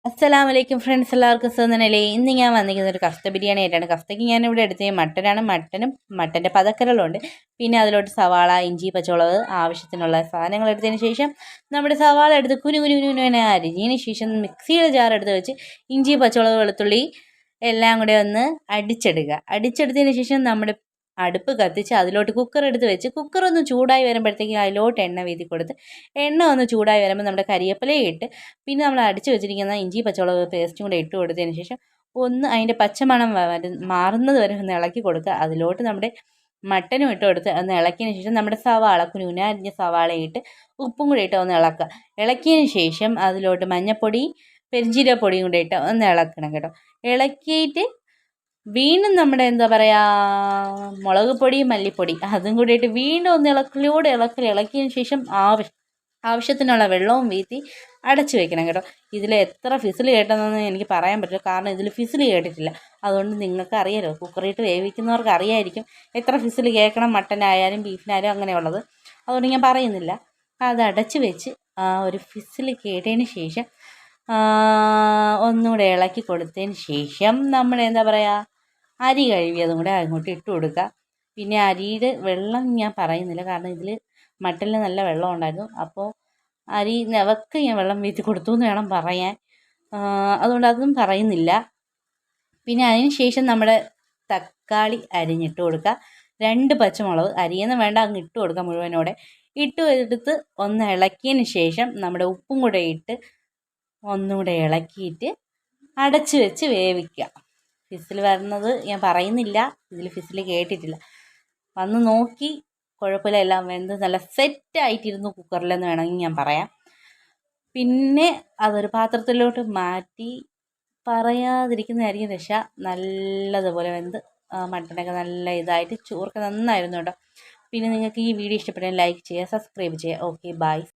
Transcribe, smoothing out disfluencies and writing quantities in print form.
അസ്സലാമലൈക്കും ഫ്രണ്ട്സ്, എല്ലാവർക്കും സുഖനല്ലേ. ഇന്ന് ഞാൻ വന്നിരിക്കുന്നത് ഒരു കഫ്ത ബിരിയാണി ആയിട്ടാണ്. കഫ്തയ്ക്ക് ഞാനിവിടെ എടുത്തത് മട്ടനാണ്. മട്ടൻ്റെ പതക്കരളുണ്ട്. പിന്നെ അതിലോട്ട് സവാള, ഇഞ്ചി, പച്ചമുളക്, ആവശ്യത്തിനുള്ള സാധനങ്ങൾ എടുത്തതിന് ശേഷം നമ്മുടെ സവാള എടുത്ത് കുനുകുനുവിനെ അരിഞ്ഞതിന് ശേഷം മിക്സിയുടെ ജാർ എടുത്ത് വെച്ച് ഇഞ്ചി, പച്ചമുളക്, വെളുത്തുള്ളി എല്ലാം കൂടെ ഒന്ന് അടിച്ചെടുക്കുക. അടിച്ചെടുത്തതിന് ശേഷം നമ്മുടെ അടുപ്പ് കത്തിച്ച് അതിലോട്ട് കുക്കർ എടുത്ത് വെച്ച് കുക്കർ ഒന്ന് ചൂടായി വരുമ്പോഴത്തേക്കും അതിലോട്ട് എണ്ണ വീതി കൊടുത്ത് എണ്ണ ഒന്ന് ചൂടായി വരുമ്പോൾ നമ്മുടെ കരിവേപ്പിലയും ഇട്ട് പിന്നെ നമ്മൾ അടിച്ച് വെച്ചിരിക്കുന്ന ഇഞ്ചി പച്ചമുളക് പേസ്റ്റും കൂടെ ഇട്ട് കൊടുത്തതിന് ശേഷം ഒന്ന് അതിൻ്റെ പച്ചമണം മാറുന്നത് വരെ ഒന്ന് ഇളക്കി കൊടുക്കുക. അതിലോട്ട് നമ്മുടെ മട്ടനും ഇട്ട് കൊടുത്ത് ഒന്ന് ഇളക്കിയതിന് ശേഷം നമ്മുടെ സവാള കുനുകുന അരിഞ്ഞ സവാള ഇട്ട് ഉപ്പും കൂടി ഇട്ട് ഒന്ന് ഇളക്കുക. ഇളക്കിയതിന് ശേഷം അതിലോട്ട് മഞ്ഞൾപ്പൊടി, പെരിഞ്ചീരകപ്പൊടിയും കൂടെ ഇട്ട് ഒന്ന് ഇളക്കണം കേട്ടോ. ഇളക്കിയിട്ട് വീണ്ടും നമ്മുടെ എന്താ പറയുക, മുളക് പൊടി, മല്ലിപ്പൊടി അതും കൂടിയിട്ട് വീണ്ടും ഒന്ന് ഇളക്കിയതിന് ശേഷം ആവശ്യത്തിനുള്ള വെള്ളവും വീത്തി അടച്ചു വെക്കണം കേട്ടോ. ഇതിൽ എത്ര ഫിസിൽ കേട്ടതെന്ന് എനിക്ക് പറയാൻ പറ്റില്ല, കാരണം ഇതിൽ ഫിസിൽ കേട്ടിട്ടില്ല. അതുകൊണ്ട് നിങ്ങൾക്ക് അറിയാലോ, കുക്കറിയിട്ട് വേവിക്കുന്നവർക്ക് അറിയായിരിക്കും എത്ര ഫിസിൽ കേൾക്കണം, മട്ടനായാലും ബീഫിനായാലും അങ്ങനെയുള്ളത്. അതുകൊണ്ട് ഞാൻ പറയുന്നില്ല. അത് അടച്ച് വെച്ച് ഒരു ഫിസിൽ കേട്ടതിന് ശേഷം ഒന്നുകൂടെ ഇളക്കി കൊടുത്തതിന് ശേഷം നമ്മൾ എന്താ പറയുക, അരി കഴുകി അതും കൂടെ അങ്ങോട്ട് ഇട്ട് കൊടുക്കുക. പിന്നെ അരിയുടെ വെള്ളം ഞാൻ പറയുന്നില്ല, കാരണം ഇതിൽ മട്ടനിൽ നല്ല വെള്ളം ഉണ്ടായിരുന്നു. അപ്പോൾ അരി നെവക്ക് ഞാൻ വെള്ളം വീത്തി കൊടുത്തു എന്ന് വേണം പറയാൻ. അതുകൊണ്ട് അതൊന്നും പറയുന്നില്ല. പിന്നെ അതിന് ശേഷം നമ്മുടെ തക്കാളി അരിഞ്ഞിട്ട് കൊടുക്കുക. 2 പച്ചമുളക് അരിയൊന്നും വേണ്ട, അങ്ങ് ഇട്ട് കൊടുക്കുക. മുഴുവനോടെ എടുത്ത് ഒന്ന് ഇളക്കിയതിന് ശേഷം നമ്മുടെ ഉപ്പും കൂടെ ഇട്ട് ഒന്നുകൂടെ ഇളക്കിയിട്ട് അടച്ച് വെച്ച് വേവിക്കുക. ഫിസിൽ വരുന്നത് ഞാൻ പറയുന്നില്ല, ഇതിൽ ഫിസിൽ കേട്ടിട്ടില്ല. വന്ന് നോക്കി കുഴപ്പമില്ല, എല്ലാം വെന്ത് നല്ല സെറ്റായിട്ടിരുന്നു കുക്കറിലെന്ന് വേണമെങ്കിൽ ഞാൻ പറയാം. പിന്നെ അതൊരു പാത്രത്തിലോട്ട് മാറ്റി പറയാതിരിക്കുന്നതായിരിക്കും രക്ഷ. നല്ലതുപോലെ വെന്ത് മട്ടനൊക്കെ നല്ല ഇതായിട്ട് ചോറൊക്കെ നന്നായിരുന്നു കേട്ടോ. പിന്നെ നിങ്ങൾക്ക് ഈ വീഡിയോ ഇഷ്ടപ്പെട്ടാൽ ലൈക്ക് ചെയ്യുക, സബ്സ്ക്രൈബ് ചെയ്യുക. Okay, by.